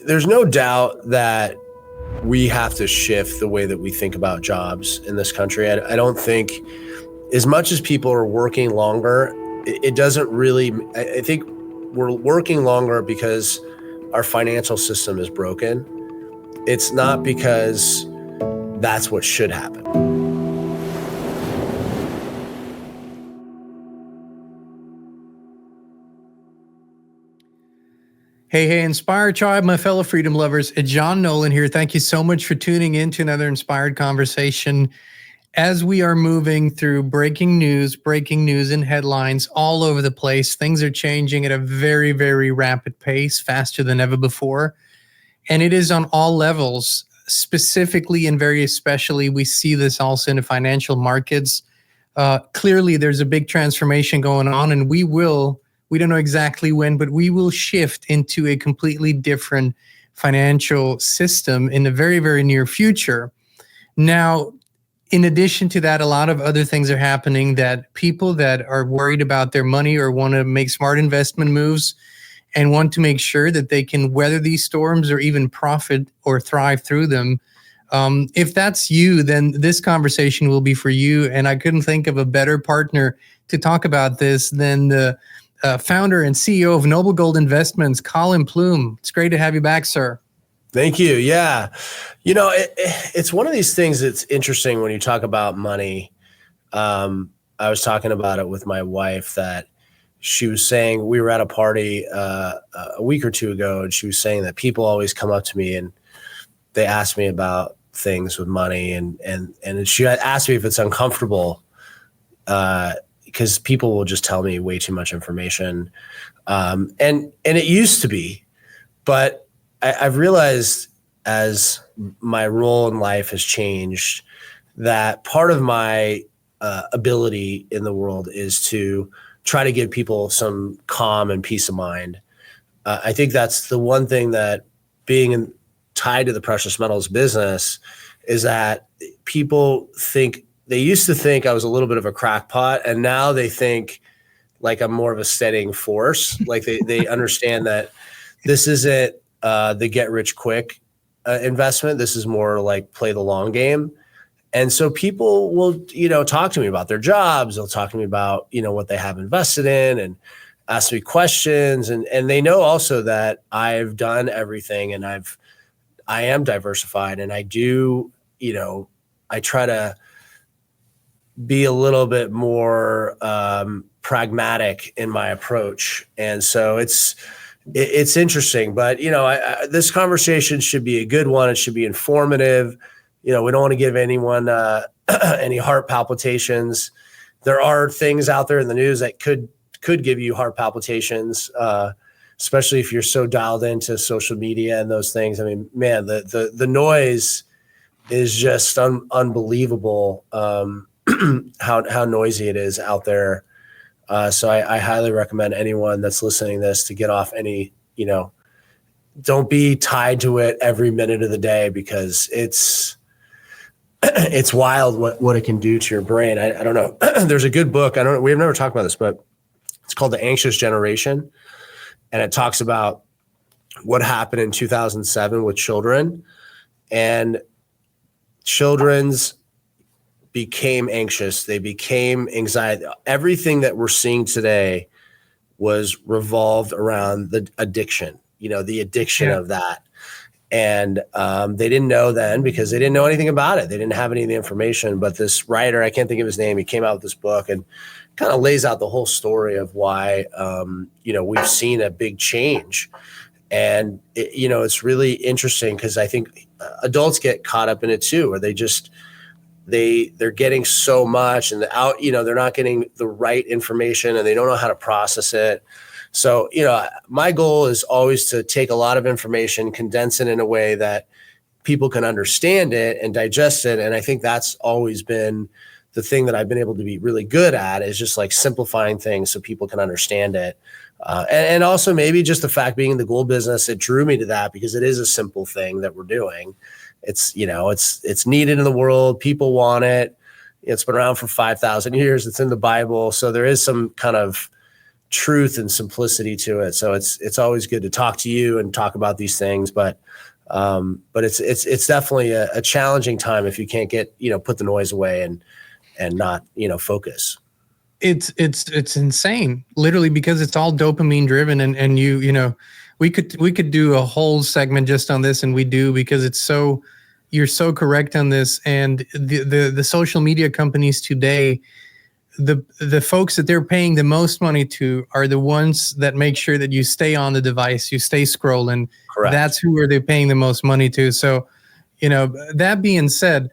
there's no doubt that we have to shift the way that we think about jobs in this country. I don't think, as much as people are working longer, it doesn't really, I think we're working longer because our financial system is broken. It's not because that's what should happen. Hey, Inspired Tribe, my fellow freedom lovers. John Nolan here. Thank you so much for tuning in to another Inspired Conversation. As we are moving through breaking news and headlines all over the place, things are changing at a very, very rapid pace, faster than ever before. And it is on all levels, specifically and very especially, we see this also in the financial markets. Clearly, there's a big transformation going on, and we don't know exactly when, but we will shift into a completely different financial system in the very, very near future. Now, in addition to that, a lot of other things are happening that people that are worried about their money or want to make smart investment moves and want to make sure that they can weather these storms or even profit or thrive through them. If that's you, then this conversation will be for you. And I couldn't think of a better partner to talk about this than the founder and CEO of Noble Gold Investments, Collin Plume. It's great to have you back, sir. Thank you. Yeah. You know, it's one of these things that's interesting when you talk about money. I was talking about it with my wife, that she was saying, we were at a party a week or two ago, and she was saying that people always come up to me and they ask me about things with money. And she asked me if it's uncomfortable, because people will just tell me way too much information. And it used to be, but I've realized as my role in life has changed that part of my ability in the world is to try to give people some calm and peace of mind. I think that's the one thing that being tied to the precious metals business is that people think, they used to think I was a little bit of a crackpot, and now they think like I'm more of a steadying force. Like they understand that this isn't the get rich quick investment. This is more like play the long game. And so people will, talk to me about their jobs. They'll talk to me about, what they have invested in and ask me questions. And they know also that I've done everything and I am diversified, and I do, I try to be a little bit more pragmatic in my approach. And so it's interesting, but this conversation should be a good one. It should be informative. We don't want to give anyone any heart palpitations. There are things out there in the news that could give you heart palpitations, especially if you're so dialed into social media and those things. I mean, man, the noise is just unbelievable. How noisy it is out there. So I highly recommend anyone that's listening to this to get off any, don't be tied to it every minute of the day, because it's wild what it can do to your brain. I don't know. There's a good book. We've never talked about this, but it's called The Anxious Generation. And it talks about what happened in 2007 with children, and children's became anxious. They became anxiety. Everything that we're seeing today was revolved around the addiction, the addiction of that. And they didn't know then because they didn't know anything about it. They didn't have any of the information. But this writer, I can't think of his name, he came out with this book and kind of lays out the whole story of why, we've seen a big change. And, it's really interesting because I think adults get caught up in it too, where they're getting so much and they're not getting the right information and they don't know how to process it. So, my goal is always to take a lot of information, condense it in a way that people can understand it and digest it. And I think that's always been the thing that I've been able to be really good at, is just like simplifying things so people can understand it. And also maybe just the fact being in the gold business, it drew me to that because it is a simple thing that we're doing. It's, it's needed in the world. People want it. It's been around for 5,000 years. It's in the Bible. So there is some kind of truth and simplicity to it. So it's always good to talk to you and talk about these things, but it's definitely a challenging time if you can't get, put the noise away and not, focus. It's insane, literally, because it's all dopamine driven, and we could do a whole segment just on this, and we do, because you're so correct on this. And the social media companies today, the folks that they're paying the most money to are the ones that make sure that you stay on the device, you stay scrolling. Correct. That's who are they paying the most money to. So, that being said,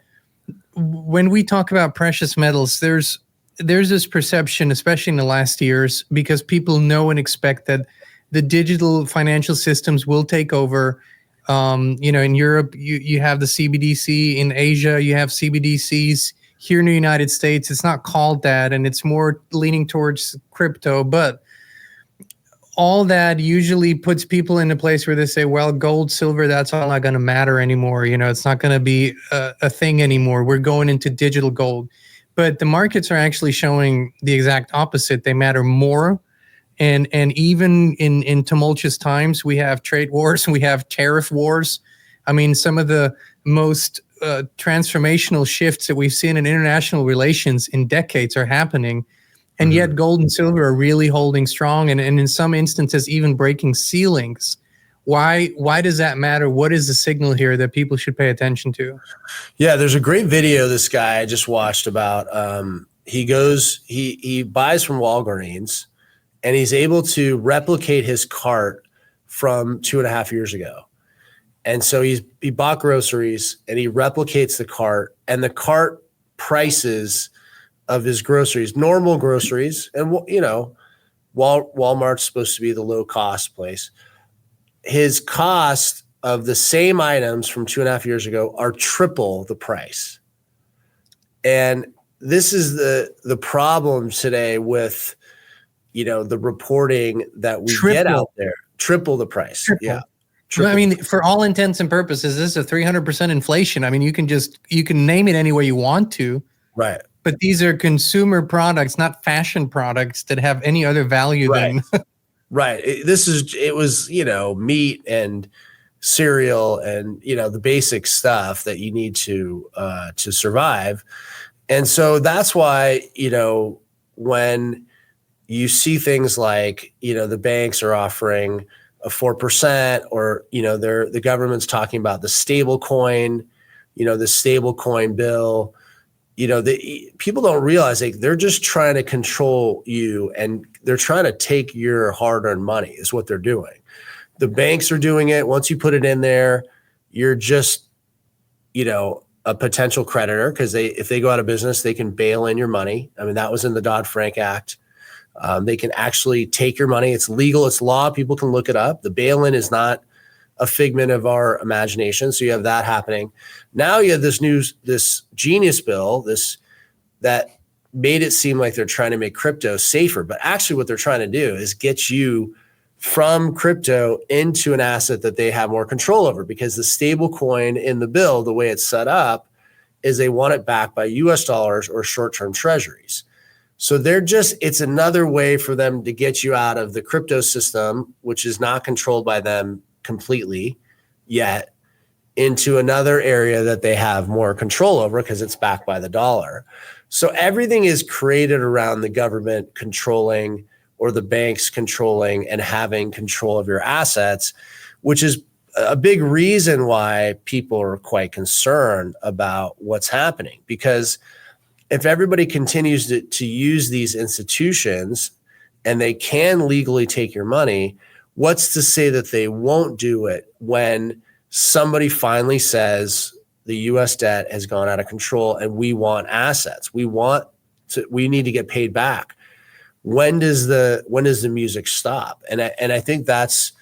when we talk about precious metals, there's this perception, especially in the last years, because people know and expect that the digital financial systems will take over. In Europe, you have the CBDC. In Asia, you have CBDCs. Here in the United States, it's not called that, and it's more leaning towards crypto. But all that usually puts people in a place where they say, well, gold, silver, that's all not going to matter anymore. It's not going to be a thing anymore. We're going into digital gold. But the markets are actually showing the exact opposite. They matter more. And even in tumultuous times, we have trade wars, we have tariff wars. I mean, some of the most transformational shifts that we've seen in international relations in decades are happening. And yet gold and silver are really holding strong, and in some instances even breaking ceilings. Why does that matter? What is the signal here that people should pay attention to? Yeah, there's a great video this guy I just watched about, he buys from Walgreens, and he's able to replicate his cart from 2.5 years ago. And so he bought groceries and he replicates the cart, and the cart prices of his groceries, normal groceries, and Walmart's supposed to be the low cost place. His cost of the same items from 2.5 years ago are triple the price. And this is the problem today with, the reporting that we get out there. Triple the price. Triple. Yeah. I mean, for all intents and purposes, this is a 300% inflation. I mean, you can name it any way you want to. Right. But these are consumer products, not fashion products that have any other value than. Right. It was, meat and cereal and, the basic stuff that you need to survive. And so that's why, when you see things like, the banks are offering a 4%, or, the government's talking about the stable coin, the stable coin bill, people don't realize they're just trying to control you, and they're trying to take your hard-earned money is what they're doing. The banks are doing it. Once you put it in there, you're just, a potential creditor, because if they go out of business, they can bail in your money. I mean, that was in the Dodd-Frank Act. They can actually take your money. It's legal. It's law. People can look it up. The bail-in is not a figment of our imagination. So you have that happening. Now you have this genius bill, that made it seem like they're trying to make crypto safer. But actually what they're trying to do is get you from crypto into an asset that they have more control over, because the stable coin in the bill, the way it's set up, is they want it backed by US dollars or short-term treasuries. So it's another way for them to get you out of the crypto system, which is not controlled by them completely yet, into another area that they have more control over because it's backed by the dollar. So everything is created around the government controlling, or the banks controlling and having control of your assets, which is a big reason why people are quite concerned about what's happening. Because if everybody continues to use these institutions and they can legally take your money, what's to say that they won't do it when somebody finally says the US debt has gone out of control and we want assets? We need to get paid back. When does the music stop? And I think that's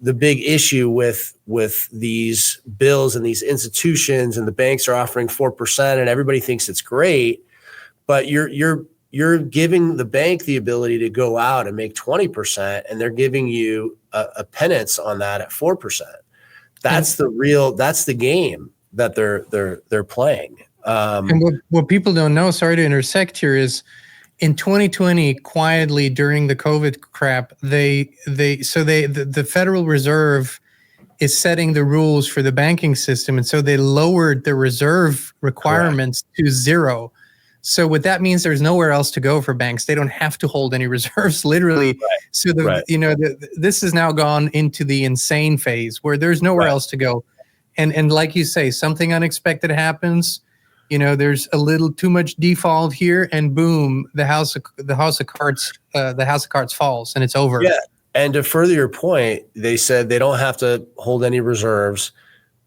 the big issue with these bills and these institutions, and the banks are offering 4% and everybody thinks it's great, but you're giving the bank the ability to go out and make 20%, and they're giving you a penance on that at 4%. That's the game that they're playing. And what people don't know, sorry to intersect here, is in 2020, quietly during the COVID crap, the Federal Reserve is setting the rules for the banking system, and so they lowered the reserve requirements to zero. So what that means, there's nowhere else to go for banks. They don't have to hold any reserves, literally. Right. So this has now gone into the insane phase where there's nowhere else to go. And like you say, something unexpected happens. There's a little too much default here, and boom, the house of cards falls, and it's over. Yeah. And to further your point, they said they don't have to hold any reserves.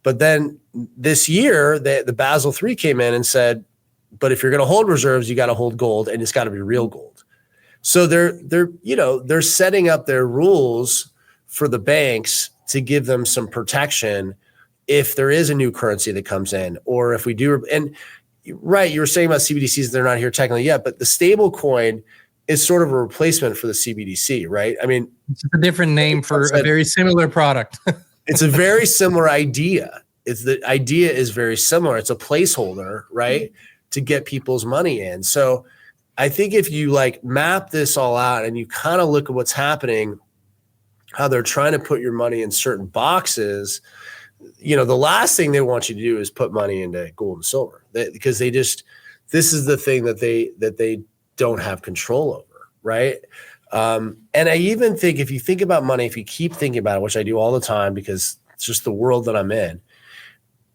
But then this year, the Basel III came in and said, but if you're going to hold reserves, you got to hold gold, and it's got to be real gold. So they're setting up their rules for the banks to give them some protection if there is a new currency that comes in, or if we do. And right, you were saying about CBDCs, they're not here technically yet, but the stable coin is sort of a replacement for the CBDC, right? I mean, it's a different name for a very similar product. It's a very similar idea. The idea is very similar. It's a placeholder, right, to get people's money in. So I think if you map this all out and you kind of look at what's happening, how they're trying to put your money in certain boxes, the last thing they want you to do is put money into gold and silver, because this is the thing that they don't have control over, right? And I even think if you think about money, if you keep thinking about it, which I do all the time because it's just the world that I'm in,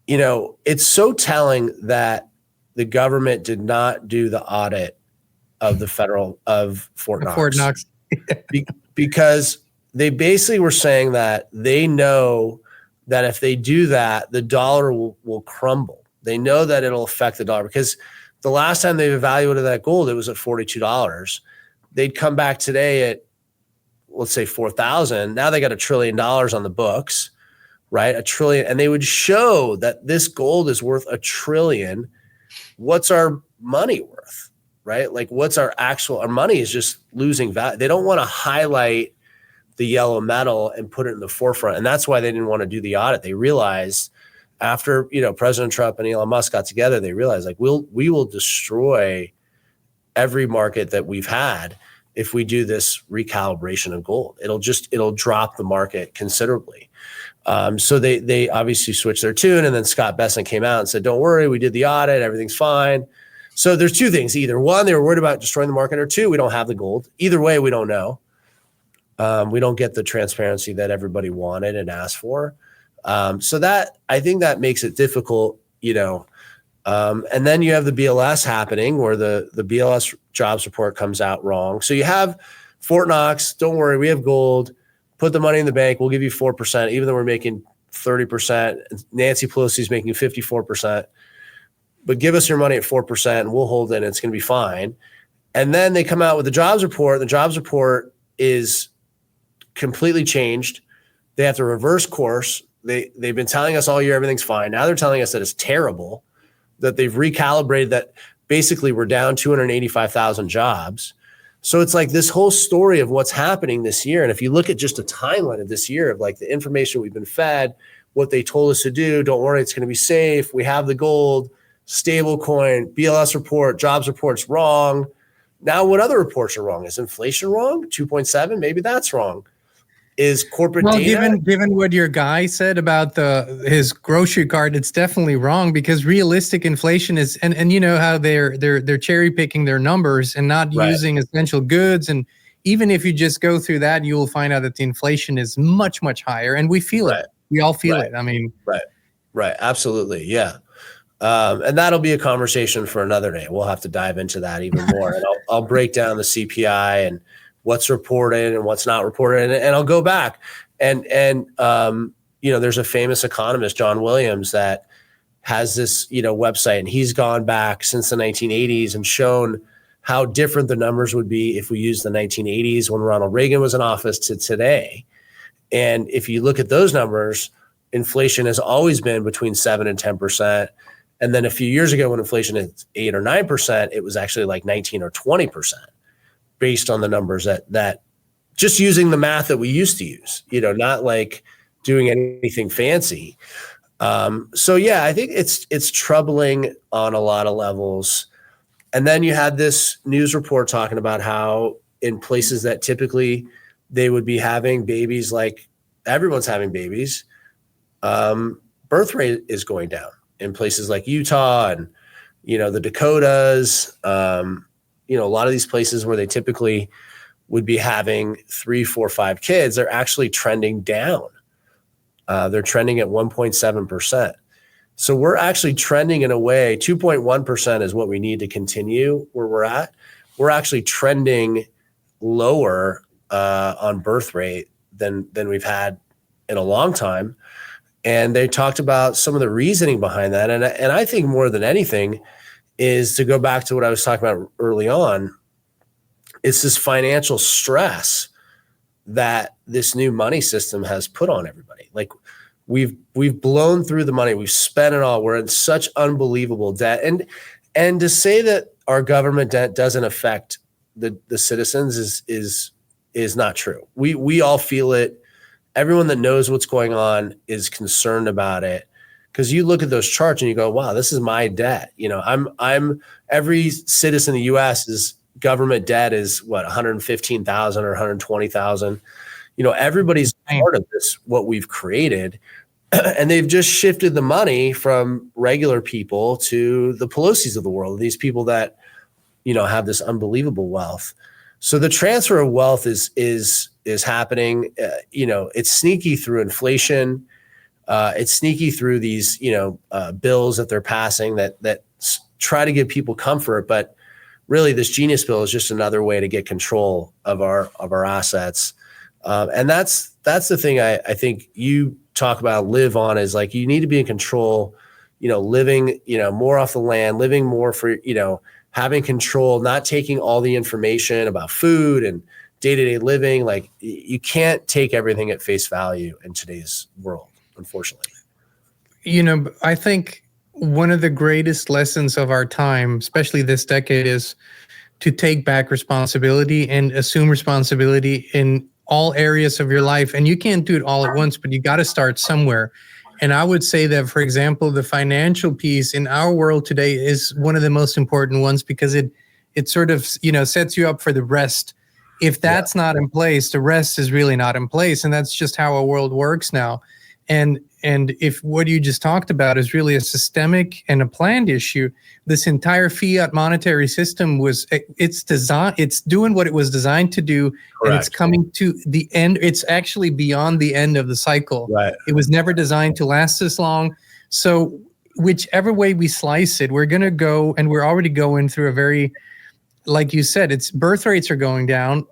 it's so telling that the government did not do the audit of Fort Knox. Because they basically were saying that they know that if they do that, the dollar will crumble. They know that it'll affect the dollar, because the last time they evaluated that gold, it was at $42. They'd come back today at, let's say, 4,000. Now they got $1 trillion on the books, right? $1 trillion. And they would show that this gold is worth $1 trillion. What's our money worth, right? What's our money is just losing value. They don't want to highlight the yellow metal and put it in the forefront. And that's why they didn't want to do the audit. They realized after, President Trump and Elon Musk got together, they realized we will destroy every market that we've had if we do this recalibration of gold. It'll drop the market considerably. So they obviously switched their tune, and then Scott Bessent came out and said, don't worry, we did the audit, everything's fine. So there's two things. Either one, they were worried about destroying the market, or two, we don't have the gold. Either way, we don't know. We don't get the transparency that everybody wanted and asked for. So that, I think that makes it difficult, and then you have the BLS happening, where the BLS jobs report comes out wrong. So you have Fort Knox, don't worry, we have gold, put the money in the bank, we'll give you 4%, even though we're making 30%. Nancy Pelosi's making 54%. But give us your money at 4% and we'll hold it, and it's going to be fine. And then they come out with the jobs report. The jobs report is completely changed. They have to reverse course. They've been telling us all year everything's fine. Now they're telling us that it's terrible, that they've recalibrated, that basically we're down 285,000 jobs. So it's this whole story of what's happening this year. And if you look at just a timeline of this year of the information we've been fed, what they told us to do, don't worry, it's going to be safe. We have the gold, stable coin, BLS report, jobs report's wrong. Now what other reports are wrong? Is inflation wrong? 2.7, maybe that's wrong. Is corporate data? Given what your guy said about his grocery cart, it's definitely wrong, because realistic inflation is, and you know how they're cherry picking their numbers and not using essential goods. And even if you just go through that, you will find out that the inflation is much, much higher, and we feel it. We all feel it. I mean, right, absolutely, yeah. And that'll be a conversation for another day. We'll have to dive into that even more, and I'll break down the CPI and what's reported and what's not reported. And I'll go back and there's a famous economist, John Williams, that has this, website, and he's gone back since the 1980s and shown how different the numbers would be if we used the 1980s when Ronald Reagan was in office to today. And if you look at those numbers, inflation has always been between 7 and 10%. And then a few years ago, when inflation is 8 or 9%, it was actually 19 or 20%. Based on the numbers that just using the math that we used to use, not doing anything fancy. So yeah, I think it's troubling on a lot of levels. And then you had this news report talking about how in places that typically they would be having babies, like everyone's having babies, birth rate is going down in places like Utah and, the Dakotas, a lot of these places where they typically would be having 3, 4, 5 kids, they're actually trending down. They're trending at 1.7%. So we're actually trending in a way, 2.1% is what we need to continue where we're at. We're actually trending lower on birth rate than we've had in a long time. And they talked about some of the reasoning behind that. And I think more than anything is to go back to what I was talking about early on. It's this financial stress that this new money system has put on everybody. Like we've blown through the money. We've spent it all. We're in such unbelievable debt. And to say that our government debt doesn't affect the citizens is not true. We all feel it. Everyone that knows what's going on is concerned about it, because you look at those charts and you go, wow, this is my debt. I'm every citizen in the US is government debt is what, 115,000 or 120,000. Everybody's part of this, what we've created. And they've just shifted the money from regular people to the Pelosi's of the world, these people that, have this unbelievable wealth. So the transfer of wealth is happening. It's sneaky through inflation. It's sneaky through these, bills that they're passing that try to give people comfort. But really, this Genius Bill is just another way to get control of our assets. And that's the thing I think you talk about, live on, is like you need to be in control, living, more off the land, living more for, having control, not taking all the information about food and day-to-day living. Like you can't take everything at face value in today's world, unfortunately. I think one of the greatest lessons of our time, especially this decade, is to take back responsibility and assume responsibility in all areas of your life. And you can't do it all at once, but you got to start somewhere. And I would say that, for example, the financial piece in our world today is one of the most important ones, because it sort of, sets you up for the rest. If that's not in place, the rest is really not in place. And that's just how our world works now. And if what you just talked about is really a systemic and a planned issue, this entire fiat monetary system it's doing what it was designed to do. Correct. And it's coming to the end. It's actually beyond the end of the cycle. Right. It was never designed to last this long. So whichever way we slice it, we're going to go, and we're already going through a very, like you said, it's birth rates are going down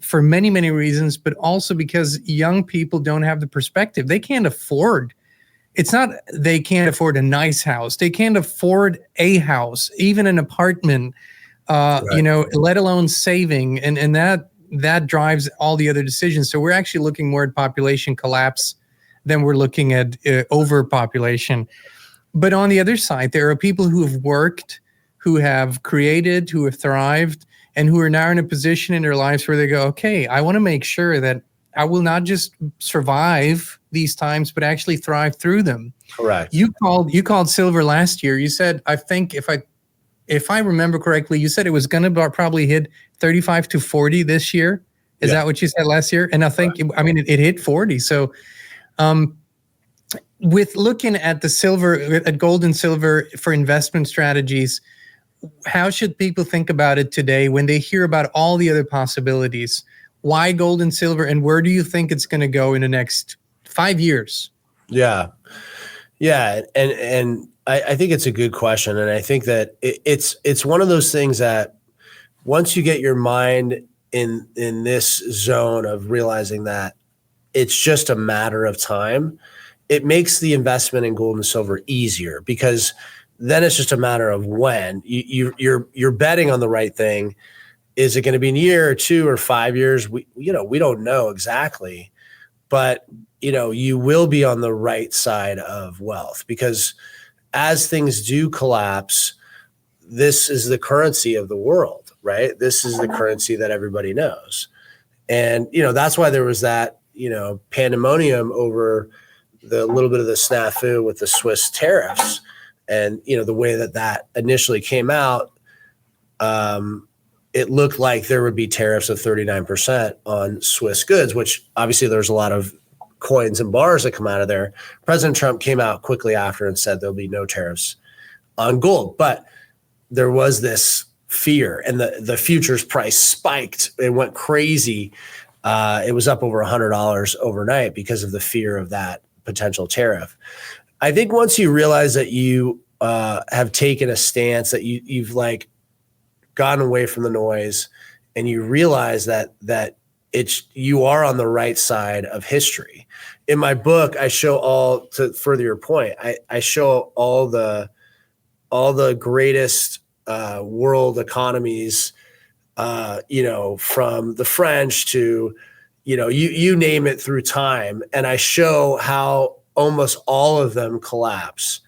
for many, many reasons, but also because young people don't have the perspective. They can't afford. It's not they can't afford a nice house. They can't afford a house, even an apartment, right. Let alone saving. And that drives all the other decisions. So we're actually looking more at population collapse than we're looking at overpopulation. But on the other side, there are people who have worked, who have created, who have thrived, and who are now in a position in their lives where they go, okay, I want to make sure that I will not just survive these times, but actually thrive through them. Correct. You called silver last year. You said, I think if I remember correctly, you said it was going to probably hit 35 to 40 this year. Is that what you said last year? And I think, it hit 40. So with looking at the silver, at gold and silver for investment strategies, how should people think about it today when they hear about all the other possibilities? Why gold and silver, and where do you think it's going to go in the next 5 years? Yeah. And I think it's a good question. And I think that it's one of those things that once you get your mind in this zone of realizing that it's just a matter of time, it makes the investment in gold and silver easier, because then it's just a matter of when. You're betting on the right thing. Is it going to be in a year or 2 or 5 years? We don't know exactly, but you will be on the right side of wealth, because as things do collapse, this is the currency of the world, right? This is the currency that everybody knows. And, that's why there was that, pandemonium over the little bit of the snafu with the Swiss tariffs. And, the way that initially came out, it looked like there would be tariffs of 39% on Swiss goods, which obviously there's a lot of coins and bars that come out of there. President Trump came out quickly after and said there'll be no tariffs on gold. But there was this fear, and the futures price spiked. It went crazy. It was up over $100 overnight because of the fear of that potential tariff. I think once you realize that you have taken a stance, that you've like gotten away from the noise, and you realize that you are on the right side of history. In my book, I show to further your point, I show all the greatest world economies, from the French to, you name it, through time. And I show how almost all of them collapse.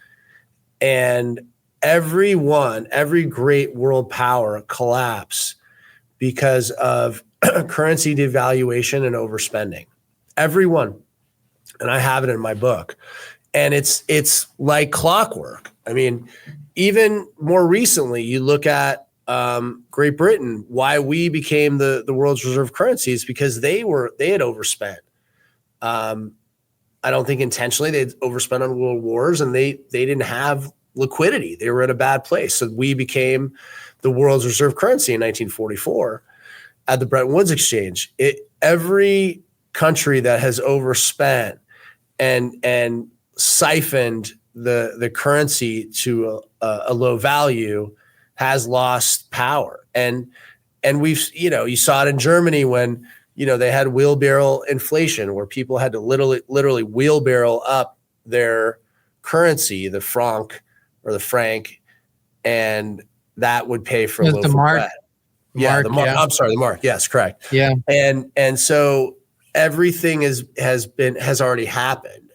And every great world power collapse because of currency devaluation and overspending. Everyone. And I have it in my book. And it's like clockwork. I mean, even more recently, you look at Great Britain, why we became the world's reserve currency is because they had overspent. I don't think intentionally. They'd overspent on world wars, and they didn't have liquidity. They were in a bad place. So we became the world's reserve currency in 1944 at the Bretton Woods Exchange. Every country that has overspent and siphoned the currency to a low value has lost power. And we've, you saw it in Germany when, they had wheelbarrow inflation, where people had to literally wheelbarrow up their currency, the franc, and that would pay for a loaf of bread. Yeah, the mark. Yeah. I'm sorry, the mark. Yes, correct. Yeah. And so everything has already happened.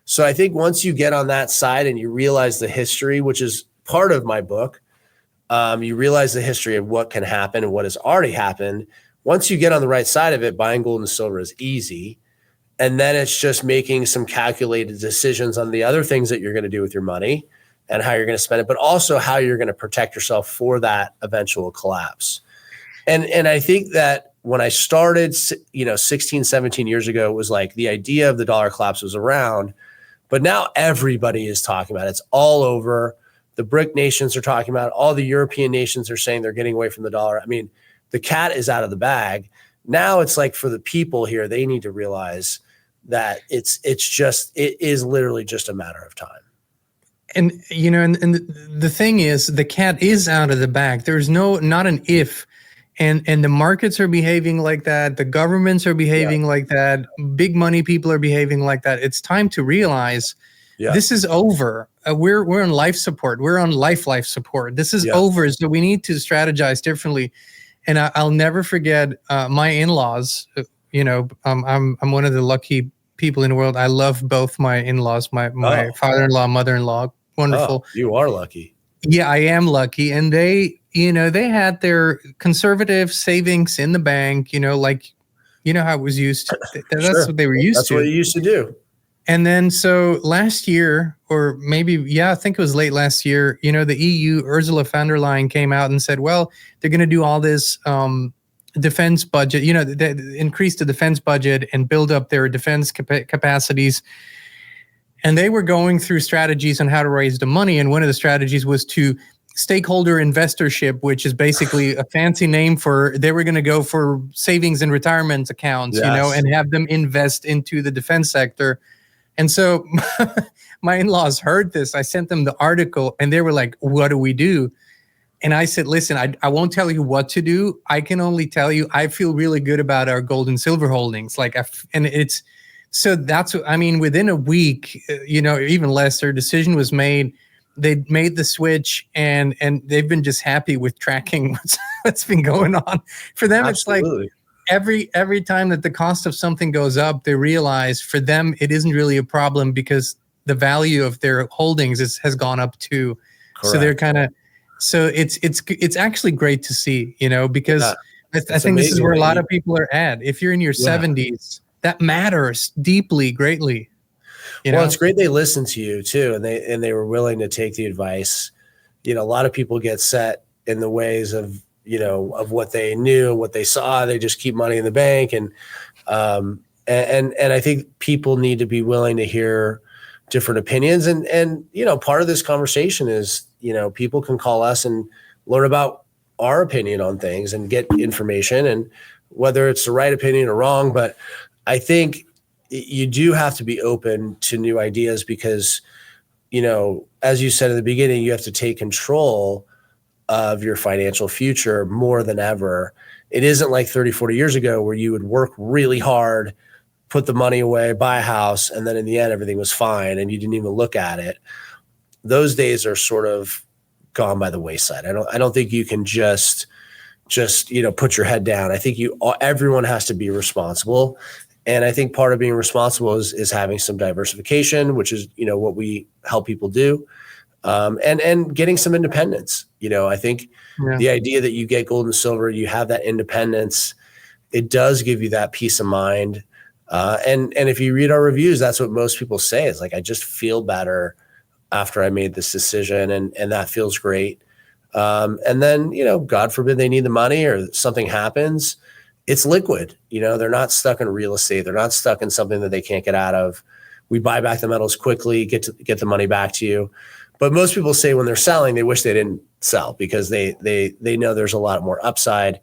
So I think once you get on that side and you realize the history, which is part of my book, you realize the history of what can happen and what has already happened. Once you get on the right side of it, buying gold and silver is easy. And then it's just making some calculated decisions on the other things that you're going to do with your money and how you're going to spend it, but also how you're going to protect yourself for that eventual collapse. And I think that when I started, 16, 17 years ago, it was like the idea of the dollar collapse was around, but now everybody is talking about it. It's all over. The BRIC nations are talking about it. All the European nations are saying they're getting away from the dollar. I mean, the cat is out of the bag. Now it's like for the people here, they need to realize that it is literally just a matter of time. And, and the thing is, the cat is out of the bag. There's not an if. And the markets are behaving like that. The governments are behaving like that. Big money people are behaving like that. It's time to realize this is over. We're on life support. We're on life support. This is over. So we need to strategize differently. And I'll never forget my in-laws. I'm one of the lucky people in the world. I love both my in-laws, my father-in-law, mother-in-law. Wonderful. Oh, you are lucky. Yeah, I am lucky. And they had their conservative savings in the bank, like, how it was used to. That's what they were used to. That's what you used to do. And then so last year, or maybe, I think it was late last year, the EU, Ursula von der Leyen came out and said, well, they're going to do all this defense budget, they increase the defense budget and build up their defense capacities. And they were going through strategies on how to raise the money. And one of the strategies was to stakeholder investorship, which is basically a fancy name for they were going to go for savings and retirement accounts, and have them invest into the defense sector. And so my in-laws heard this. I sent them the article and they were like, what do we do? And I said, listen, I won't tell you what to do. I can only tell you, I feel really good about our gold and silver holdings. So that's, within a week, even less, their decision was made. They made the switch and they've been just happy with tracking what's been going on. For them, Absolutely. It's like every time that the cost of something goes up, they realize for them, it isn't really a problem because the value of their holdings has gone up too. Correct. So they're kind of, it's actually great to see, because I think this is where a lot of people are at. If you're in your 70s, that matters deeply, greatly. It's great they listened to you too, and they were willing to take the advice. A lot of people get set in the ways of, of what they knew, what they saw. They just keep money in the bank. And I think people need to be willing to hear different opinions. And part of this conversation is, people can call us and learn about our opinion on things and get information, and whether it's the right opinion or wrong. But I think you do have to be open to new ideas because, as you said in the beginning, you have to take control of your financial future more than ever. It isn't like 30, 40 years ago where you would work really hard, put the money away, buy a house, and then in the end, everything was fine and you didn't even look at it. Those days are sort of gone by the wayside. I don't think you can just put your head down. I think everyone has to be responsible. And I think part of being responsible is having some diversification, which is, what we help people do. And getting some independence. I think the idea that you get gold and silver, you have that independence, it does give you that peace of mind. And if you read our reviews, that's what most people say is like, I just feel better after I made this decision, and that feels great. And then, God forbid they need the money or something happens, it's liquid. They're not stuck in real estate. They're not stuck in something that they can't get out of. We buy back the metals quickly, get the money back to you. But most people say when they're selling, they wish they didn't sell because they know there's a lot more upside,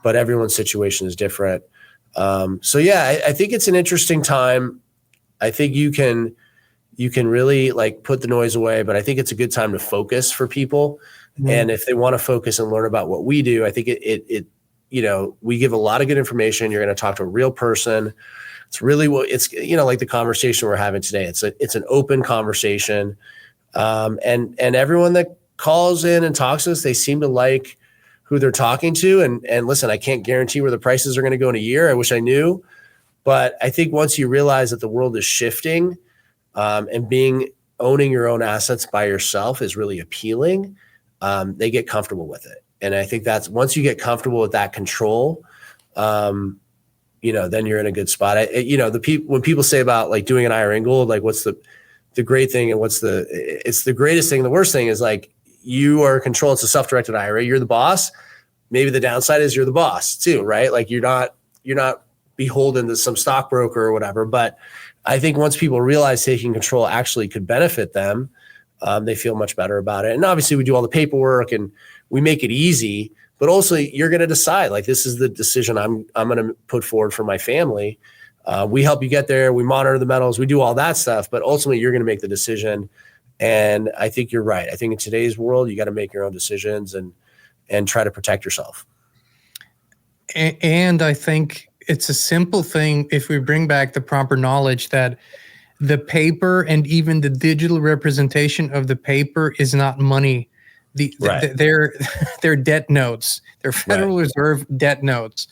but everyone's situation is different. I think it's an interesting time. I think you can really like put the noise away, but I think it's a good time to focus for people. Mm-hmm. And if they want to focus and learn about what we do, I think we give a lot of good information. You're going to talk to a real person. It's really it's like the conversation we're having today. It's an open conversation. And everyone that calls in and talks to us, they seem to like who they're talking to. And listen, I can't guarantee where the prices are going to go in a year. I wish I knew, but I think once you realize that the world is shifting, and owning your own assets by yourself is really appealing, they get comfortable with it. And I think that's once you get comfortable with that control, then you're in a good spot. When people say about like doing an IRA in gold, like what's the great thing and it's the greatest thing. The worst thing is like you are in control. It's a self-directed IRA. You're the boss. Maybe the downside is you're the boss too, right? Like you're not beholden to some stockbroker or whatever. But I think once people realize taking control actually could benefit them, they feel much better about it. And obviously we do all the paperwork and we make it easy, but also you're going to decide like, this is the decision I'm going to put forward for my family. We help you get there. We monitor the metals. We do all that stuff, but ultimately you're going to make the decision. And I think you're right. I think in today's world, you got to make your own decisions and try to protect yourself. And I think it's a simple thing if we bring back the proper knowledge that the paper and even the digital representation of the paper is not money. They're debt notes. They're Federal Reserve debt notes.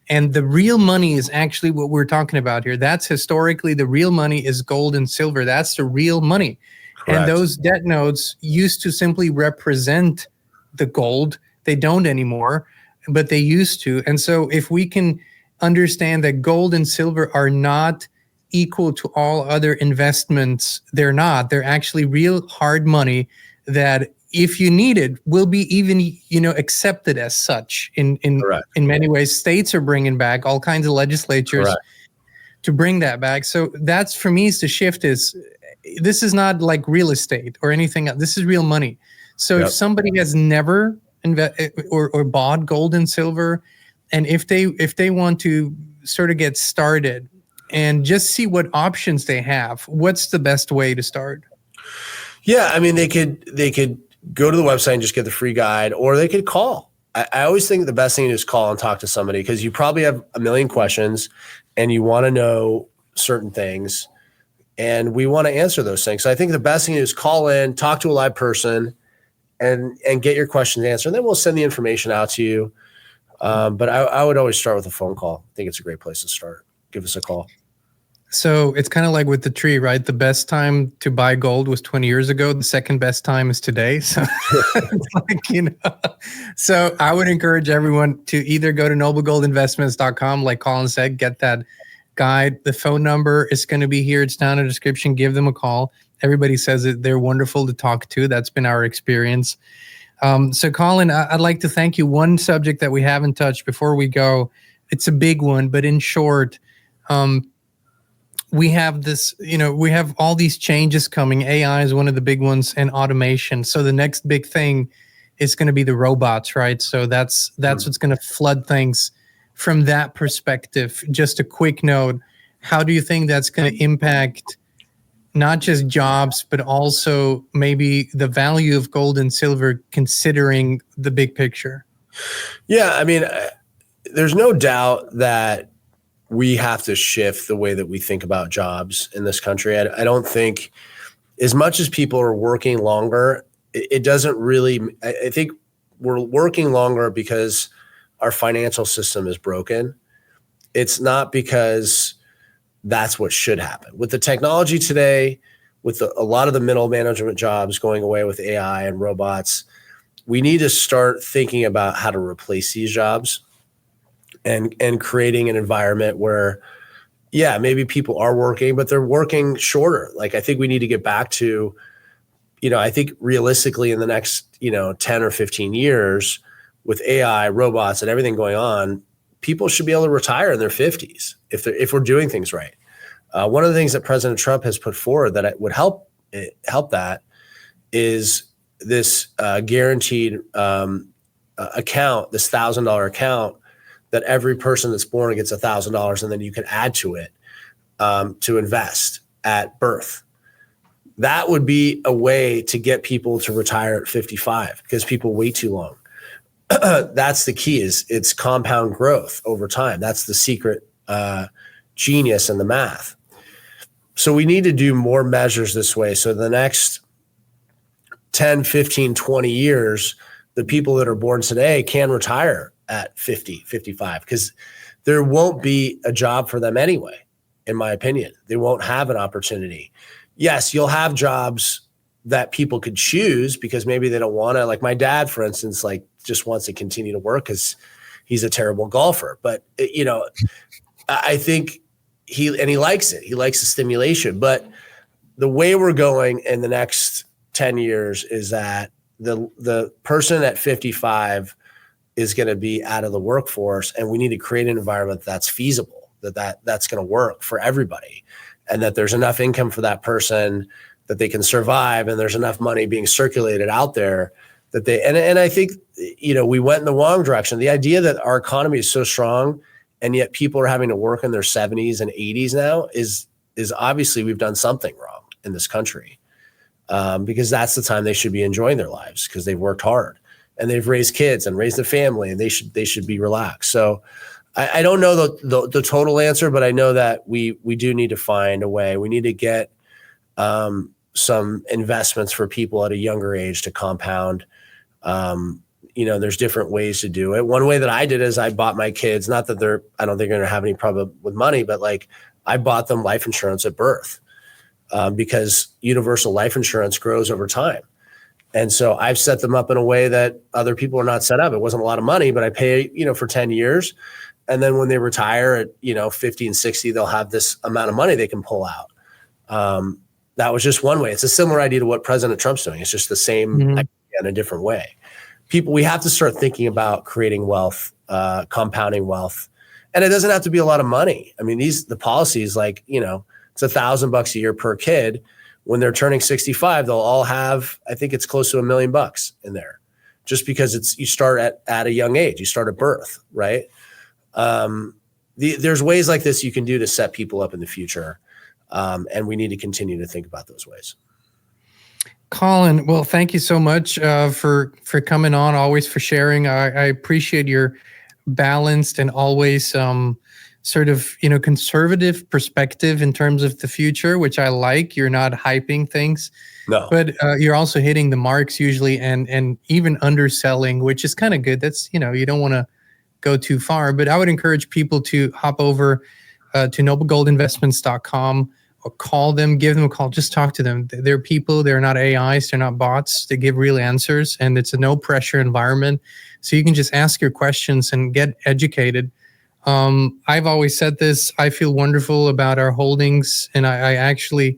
And the real money is actually what we're talking about here. That's historically the real money is gold and silver. That's the real money. Correct. And those debt notes used to simply represent the gold. They don't anymore, but they used to. And so if we can understand that gold and silver are not equal to all other investments, they're not. They're actually real hard money that if you need it, will be even, accepted as such in many ways. States are bringing back all kinds of legislatures to bring that back. So that's, for me, is the shift is, this is not like real estate or anything else. This is real money. So if somebody has never or bought gold and silver, and if they want to sort of get started and just see what options they have, what's the best way to start? Yeah, I mean, they could go to the website and just get the free guide, or they could call. I always think the best thing is call and talk to somebody, because you probably have a million questions and you want to know certain things, and we want to answer those things. So I think the best thing is call in, talk to a live person, and get your questions answered. And then we'll send the information out to you. But I would always start with a phone call. I think it's a great place to start. Give us a call. So it's kind of like with the tree, right? The best time to buy gold was 20 years ago. The second best time is today. So, so I would encourage everyone to either go to noblegoldinvestments.com, like Collin said, get that guide. The phone number is going to be here. It's down in the description. Give them a call. Everybody says that they're wonderful to talk to. That's been our experience. So Collin, I'd like to thank you. One subject that we haven't touched before we go, it's a big one, but in short, we have this, we have all these changes coming. AI is one of the big ones, and automation. So the next big thing is going to be the robots, right? So that's what's going to flood things from that perspective. Just a quick note, how do you think that's going to impact not just jobs, but also maybe the value of gold and silver, considering the big picture? Yeah, I mean, there's no doubt that we have to shift the way that we think about jobs in this country. I don't think, as much as people are working longer, it doesn't really, I think we're working longer because our financial system is broken. It's not because that's what should happen. With the technology today, with a lot of the middle management jobs going away with AI and robots, we need to start thinking about how to replace these jobs and creating an environment where, yeah, maybe people are working, but they're working shorter. Like, I think we need to get back to, I think realistically in the next, 10 or 15 years with AI, robots, and everything going on, people should be able to retire in their 50s if we're doing things right. One of the things that President Trump has put forward that would help that is this guaranteed account, this $1,000 account, that every person that's born gets $1,000, and then you can add to it to invest at birth. That would be a way to get people to retire at 55, because people wait too long. That's the key, is it's compound growth over time. That's the secret genius in the math. So we need to do more measures this way. So the next 10, 15, 20 years, the people that are born today can retire at 50, 55, because there won't be a job for them anyway, in my opinion. They won't have an opportunity. Yes, you'll have jobs that people could choose because maybe they don't want to. Like my dad, for instance, just wants to continue to work because he's a terrible golfer. But, I think he likes it. He likes the stimulation. But the way we're going in the next 10 years is that the person at 55 is going to be out of the workforce, and we need to create an environment that's feasible, that's going to work for everybody, and that there's enough income for that person that they can survive, and there's enough money being circulated out there that they, and I think, we went in the wrong direction. The idea that our economy is so strong and yet people are having to work in their 70s and 80s now is obviously we've done something wrong in this country, because that's the time they should be enjoying their lives, because they've worked hard and they've raised kids and raised a family, and they should be relaxed. So I don't know the total answer, but I know that we do need to find a way. We need to get some investments for people at a younger age to compound. There's different ways to do it. One way that I did is I bought my kids, not that I don't think they're going to have any problem with money, but I bought them life insurance at birth, because universal life insurance grows over time. And so I've set them up in a way that other people are not set up. It wasn't a lot of money, but I pay, for 10 years. And then when they retire at, 50 and 60, they'll have this amount of money they can pull out. That was just one way. It's a similar idea to what President Trump's doing. It's just the same idea in a different way. We have to start thinking about creating wealth, compounding wealth. And it doesn't have to be a lot of money. I mean, the policies, it's $1,000 a year per kid. When they're turning 65, they'll all have, I think it's close to $1 million in there, just because you start at a young age, you start at birth, right? There's ways like this you can do to set people up in the future. And we need to continue to think about those ways. Collin, well, thank you so much for coming on, always for sharing. I appreciate your balanced and always sort of, conservative perspective in terms of the future, which I like. You're not hyping things, no, but you're also hitting the marks usually, and even underselling, which is kind of good. That's, you don't want to go too far, but I would encourage people to hop over to noblegoldinvestments.com or call them, give them a call, just talk to them. They're people, they're not AIs, they're not bots. They give real answers, and it's a no pressure environment. So you can just ask your questions and get educated. I've always said this, I feel wonderful about our holdings, and I actually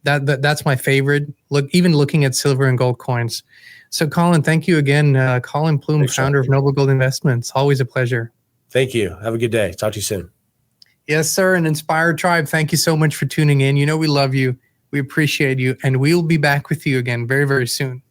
That's my favorite. Even looking at silver and gold coins. So, Collin, thank you again. Collin Plume, Thanks, founder of Noble Gold Investments. Always a pleasure. Thank you. Have a good day. Talk to you soon. Yes, sir. And Inspired Tribe, thank you so much for tuning in. You know we love you. We appreciate you. And we'll be back with you again very, very soon.